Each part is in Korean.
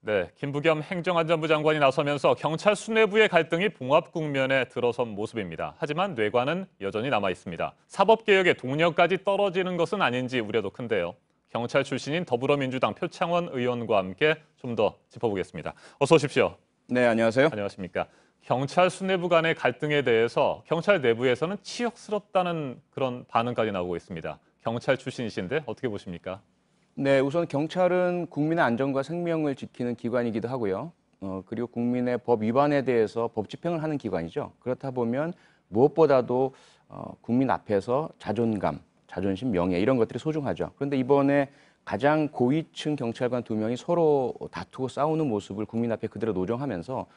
네, 김부겸 행정안전부 장관이 나서면서 경찰 수뇌부의 갈등이 봉합 국면에 들어선 모습입니다. 하지만 뇌관은 여전히 남아 있습니다. 사법개혁의 동력까지 떨어지는 것은 아닌지 우려도 큰데요. 경찰 출신인 더불어민주당 표창원 의원과 함께 좀 더 짚어보겠습니다. 어서 오십시오. 네, 안녕하세요. 안녕하십니까. 경찰 수뇌부 간의 갈등에 대해서 경찰 내부에서는 치욕스럽다는 그런 반응까지 나오고 있습니다. 경찰 출신이신데 어떻게 보십니까? 네, 우선 경찰은 국민의 안전과 생명을 지키는 기관이기도 하고요. 그리고 국민의 법 위반에 대해서 법 집행을 하는 기관이죠. 그렇다 보면 무엇보다도 국민 앞에서 자존감, 자존심, 명예 이런 것들이 소중하죠. 그런데 이번에 가장 고위층 경찰관 두 명이 서로 다투고 싸우는 모습을 국민 앞에 그대로 노정하면서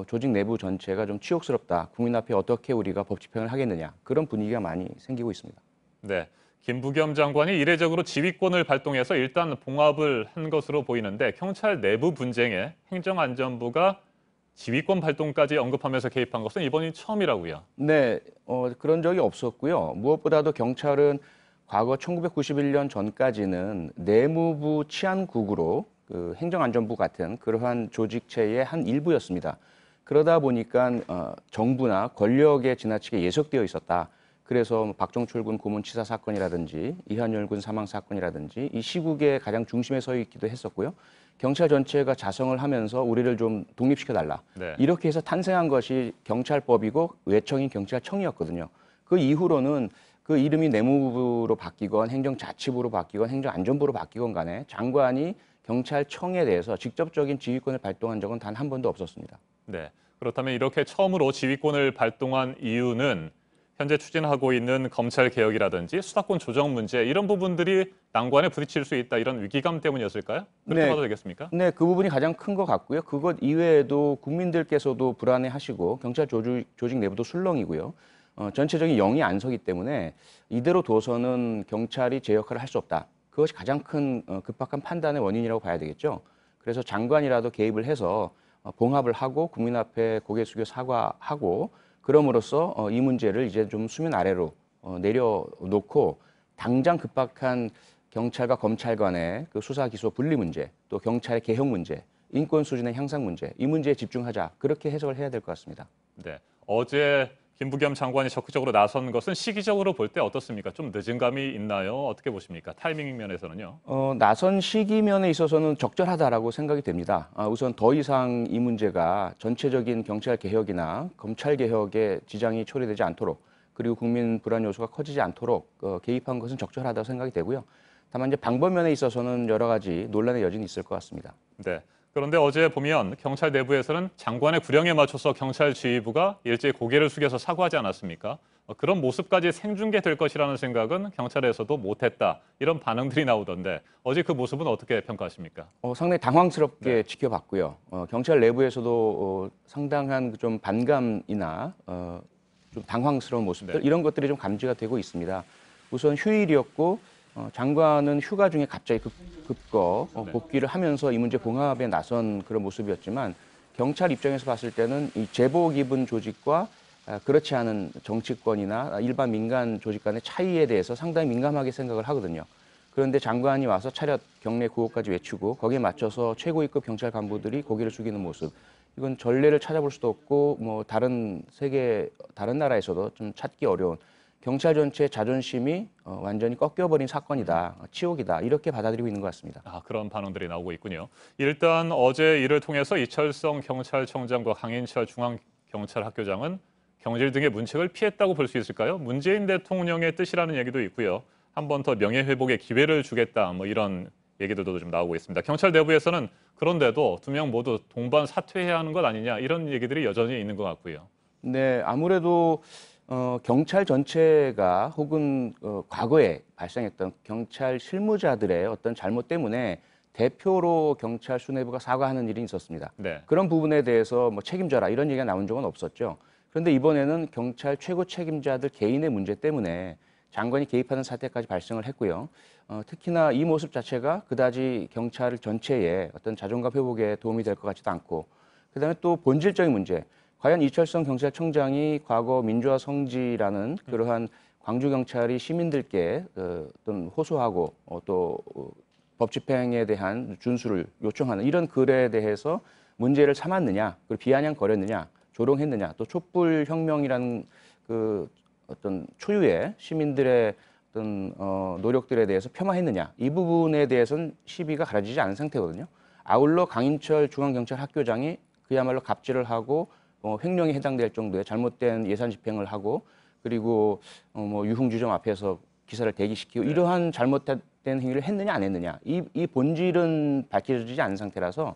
조직 내부 전체가 좀 치욕스럽다. 국민 앞에 어떻게 우리가 법 집행을 하겠느냐. 그런 분위기가 많이 생기고 있습니다. 네. 김부겸 장관이 이례적으로 지휘권을 발동해서 일단 봉합을 한 것으로 보이는데 경찰 내부 분쟁에 행정안전부가 지휘권 발동까지 언급하면서 개입한 것은 이번이 처음이라고요. 네, 그런 적이 없었고요. 무엇보다도 경찰은 과거 1991년 전까지는 내무부 치안국으로 그 행정안전부 같은 그러한 조직체의 한 일부였습니다. 그러다 보니까 정부나 권력에 지나치게 예속되어 있었다. 그래서 박정출 군 고문치사 사건이라든지 이한열 군 사망 사건이라든지 이 시국의 가장 중심에 서 있기도 했었고요. 경찰 전체가 자성을 하면서 우리를 좀 독립시켜달라. 네. 이렇게 해서 탄생한 것이 경찰법이고 외청인 경찰청이었거든요. 그 이후로는 그 이름이 내무부로 바뀌건 행정자치부로 바뀌건 행정안전부로 바뀌건 간에 장관이 경찰청에 대해서 직접적인 지휘권을 발동한 적은 단 한 번도 없었습니다. 네. 그렇다면 이렇게 처음으로 지휘권을 발동한 이유는 현재 추진하고 있는 검찰 개혁이라든지 수사권 조정 문제 이런 부분들이 난관에 부딪힐 수 있다 이런 위기감 때문이었을까요? 그렇게 네. 봐도 되겠습니까? 네, 그 부분이 가장 큰 것 같고요. 그것 이외에도 국민들께서도 불안해하시고 경찰 조직 내부도 술렁이고요. 전체적인 영이 안 서기 때문에 이대로 둬서는 경찰이 제 역할을 할 수 없다. 그것이 가장 큰 급박한 판단의 원인이라고 봐야 되겠죠. 그래서 장관이라도 개입을 해서 봉합을 하고 국민 앞에 고개 숙여 사과하고 그럼으로써 이 문제를 이제 좀 수면 아래로 내려놓고 당장 급박한 경찰과 검찰 간의 그 수사 기소 분리 문제, 또 경찰의 개혁 문제, 인권 수준의 향상 문제, 이 문제에 집중하자. 그렇게 해석을 해야 될 것 같습니다. 네. 어제 김부겸 장관이 적극적으로 나선 것은 시기적으로 볼 때 어떻습니까? 좀 늦은 감이 있나요? 어떻게 보십니까? 타이밍 면에서는요. 나선 시기면에 있어서는 적절하다라고 생각이 됩니다. 우선 더 이상 이 문제가 전체적인 경찰 개혁이나 검찰 개혁에 지장이 초래되지 않도록 그리고 국민 불안 요소가 커지지 않도록 개입한 것은 적절하다고 생각이 되고요. 다만 이제 방법면에 있어서는 여러 가지 논란의 여지는 있을 것 같습니다. 네. 그런데 어제 보면 경찰 내부에서는 장관의 구령에 맞춰서 경찰 지휘부가 일제히 고개를 숙여서 사과하지 않았습니까? 그런 모습까지 생중계될 것이라는 생각은 경찰에서도 못했다. 이런 반응들이 나오던데 어제 그 모습은 어떻게 평가하십니까? 상당히 당황스럽게 네. 지켜봤고요. 경찰 내부에서도 상당한 좀 반감이나 좀 당황스러운 모습들 네. 이런 것들이 좀 감지가 되고 있습니다. 우선 휴일이었고 장관은 휴가 중에 갑자기 급거 네. 복귀를 하면서 이 문제 봉합에 나선 그런 모습이었지만 경찰 입장에서 봤을 때는 이 제복 입은 조직과 그렇지 않은 정치권이나 일반 민간 조직 간의 차이에 대해서 상당히 민감하게 생각을 하거든요. 그런데 장관이 와서 차렷 경례 구호까지 외치고 거기에 맞춰서 최고위급 경찰 간부들이 고개를 숙이는 모습. 이건 전례를 찾아볼 수도 없고 뭐 다른 세계 다른 나라에서도 좀 찾기 어려운 경찰 전체의 자존심이 완전히 꺾여버린 사건이다, 치욕이다 이렇게 받아들이고 있는 것 같습니다. 그런 반응들이 나오고 있군요. 일단 어제 이를 통해서 이철성 경찰청장과 강인철 중앙경찰학교장은 경질 등의 문책을 피했다고 볼 수 있을까요? 문재인 대통령의 뜻이라는 얘기도 있고요. 한 번 더 명예회복의 기회를 주겠다, 뭐 이런 얘기들도 좀 나오고 있습니다. 경찰 내부에서는 그런데도 두 명 모두 동반 사퇴해야 하는 것 아니냐 이런 얘기들이 여전히 있는 것 같고요. 네, 아무래도 경찰 전체가 혹은 과거에 발생했던 경찰 실무자들의 어떤 잘못 때문에 대표로 경찰 수뇌부가 사과하는 일이 있었습니다. 네. 그런 부분에 대해서 뭐 책임져라 이런 얘기가 나온 적은 없었죠. 그런데 이번에는 경찰 최고 책임자들 개인의 문제 때문에 장관이 개입하는 사태까지 발생을 했고요. 특히나 이 모습 자체가 그다지 경찰 전체의 어떤 자존감 회복에 도움이 될 것 같지도 않고 그다음에 또 본질적인 문제. 과연 이철성 경찰청장이 과거 민주화 성지라는 그러한 광주 경찰이 시민들께 어떤 호소하고 또 법 집행에 대한 준수를 요청하는 이런 글에 대해서 문제를 삼았느냐, 그리고 비아냥거렸느냐, 조롱했느냐, 또 촛불 혁명이라는 그 어떤 초유의 시민들의 어떤 노력들에 대해서 폄하했느냐, 이 부분에 대해서는 시비가 가려지지 않은 상태거든요. 아울러 강인철 중앙경찰학교장이 그야말로 갑질을 하고 횡령에 해당될 정도의 잘못된 예산 집행을 하고 그리고 뭐 유흥주점 앞에서 기사를 대기시키고 이러한 잘못된 행위를 했느냐 안 했느냐 이 본질은 밝혀지지 않은 상태라서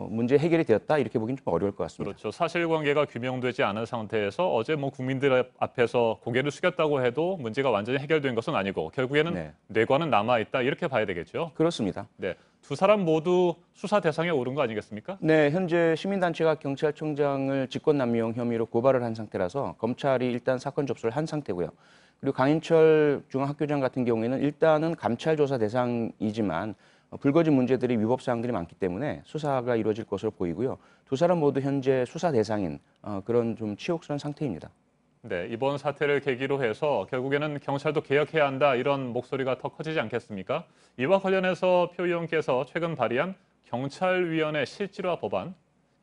문제 해결이 되었다 이렇게 보기는 좀 어려울 것 같습니다. 그렇죠. 사실관계가 규명되지 않은 상태에서 어제 뭐 국민들 앞에서 고개를 숙였다고 해도 문제가 완전히 해결된 것은 아니고 결국에는 네. 뇌관은 남아 있다 이렇게 봐야 되겠죠. 그렇습니다. 네, 두 사람 모두 수사 대상에 오른 거 아니겠습니까? 네, 현재 시민단체가 경찰청장을 직권남용 혐의로 고발을 한 상태라서 검찰이 일단 사건 접수를 한 상태고요. 그리고 강인철 중앙학교장 같은 경우에는 일단은 감찰 조사 대상이지만 불거진 문제들이 위법 사항들이 많기 때문에 수사가 이루어질 것으로 보이고요. 두 사람 모두 현재 수사 대상인 그런 좀 치욕스러운 상태입니다. 네, 이번 사태를 계기로 해서 결국에는 경찰도 개혁해야 한다 이런 목소리가 더 커지지 않겠습니까? 이와 관련해서 표 의원께서 최근 발의한 경찰위원회 실질화 법안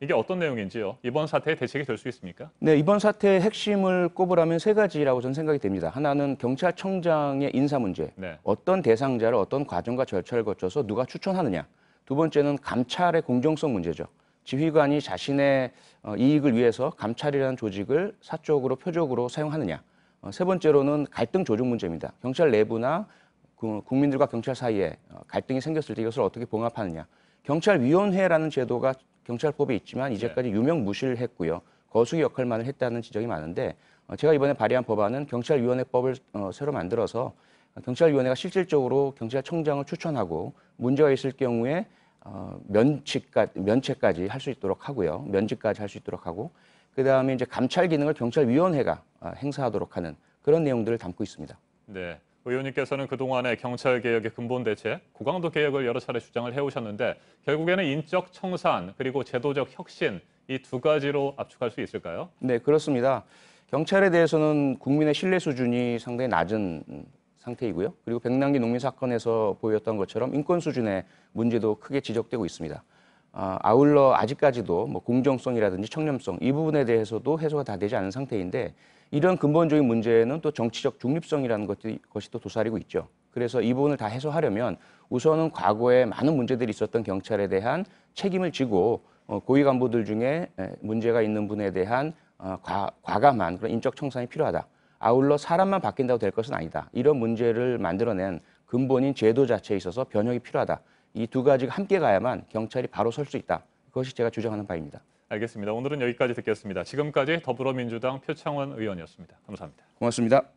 이게 어떤 내용인지요? 이번 사태의 대책이 될 수 있습니까? 네, 이번 사태의 핵심을 꼽으라면 세 가지라고 저는 생각이 됩니다. 하나는 경찰청장의 인사 문제, 네. 어떤 대상자를 어떤 과정과 절차를 거쳐서 누가 추천하느냐. 두 번째는 감찰의 공정성 문제죠. 지휘관이 자신의 이익을 위해서 감찰이라는 조직을 사적으로 표적으로 사용하느냐. 세 번째로는 갈등 조정 문제입니다. 경찰 내부나 국민들과 경찰 사이에 갈등이 생겼을 때 이것을 어떻게 봉합하느냐. 경찰위원회라는 제도가 경찰법에 있지만 이제까지 유명무실했고요. 거수기 역할만을 했다는 지적이 많은데 제가 이번에 발의한 법안은 경찰위원회법을 새로 만들어서 경찰위원회가 실질적으로 경찰청장을 추천하고 문제가 있을 경우에 면책까지 할 수 있도록 하고요. 면직까지 할 수 있도록 하고 그다음에 이제 감찰 기능을 경찰위원회가 행사하도록 하는 그런 내용들을 담고 있습니다. 네. 의원님께서는 그동안의 경찰 개혁의 근본 대책, 고강도 개혁을 여러 차례 주장을 해오셨는데 결국에는 인적 청산 그리고 제도적 혁신 이 두 가지로 압축할 수 있을까요? 네, 그렇습니다. 경찰에 대해서는 국민의 신뢰 수준이 상당히 낮은 상태이고요. 그리고 백남기 농민 사건에서 보였던 것처럼 인권 수준의 문제도 크게 지적되고 있습니다. 아울러 아직까지도 뭐 공정성이라든지 청렴성 이 부분에 대해서도 해소가 다 되지 않은 상태인데 이런 근본적인 문제는 또 정치적 중립성이라는 것이 또 도사리고 있죠. 그래서 이 부분을 다 해소하려면 우선은 과거에 많은 문제들이 있었던 경찰에 대한 책임을 지고 고위 간부들 중에 문제가 있는 분에 대한 과감한 그런 인적 청산이 필요하다. 아울러 사람만 바뀐다고 될 것은 아니다. 이런 문제를 만들어낸 근본인 제도 자체에 있어서 변혁이 필요하다. 이 두 가지가 함께 가야만 경찰이 바로 설 수 있다. 그것이 제가 주장하는 바입니다. 알겠습니다. 오늘은 여기까지 듣겠습니다. 지금까지 더불어민주당 표창원 의원이었습니다. 감사합니다. 고맙습니다.